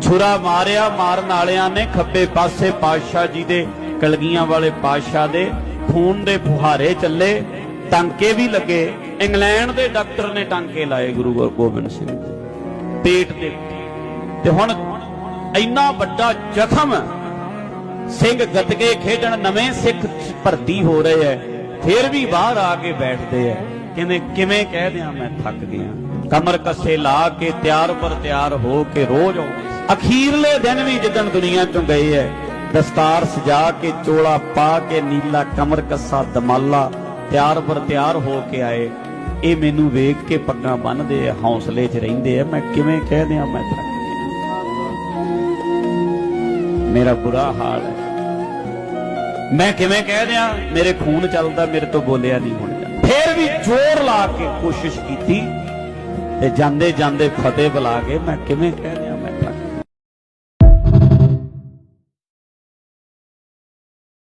छुरा मारिया मारन वालियां ने खब्बे पासे पातशाह जी दे कलगियां वाले पातशाह दे खून दे फुहारे चले, टांके भी लगे। इंग्लैंड दे डॉक्टर ने टांके लाए गुरु गोबिंद सिंह दे पेट दे ते हुण इन्ना वड्डा जख्म। सिंह गतके खेडण नवें सिख भर्ती हो रहे है, फिर भी बाहर आके बैठते हैं, कहते किवें कह दियां मैं थक गया। कमर कसे ला के त्यार पर त्यार हो के रोज अखीरले दिन भी जिदन दुनिया चों गए है, दस्तार सजा के चोला पा के नीला कमर कसा दमाला त्यार पर त्यार हो के आए। ये मैनू वेख के पग्गां बन्नदे है, हौसले च रहिंदे है, मैं किवें कह दियां मैं थक गया। मेरा बुरा हाल है, मैं किवें कह दियां मेरे खून चलदा, मेरे तो बोलिया नहीं होना। फिर भी जोर ला के कोशिश की ते जांदे जांदे फतेह बुला के मैं किवें कह दियां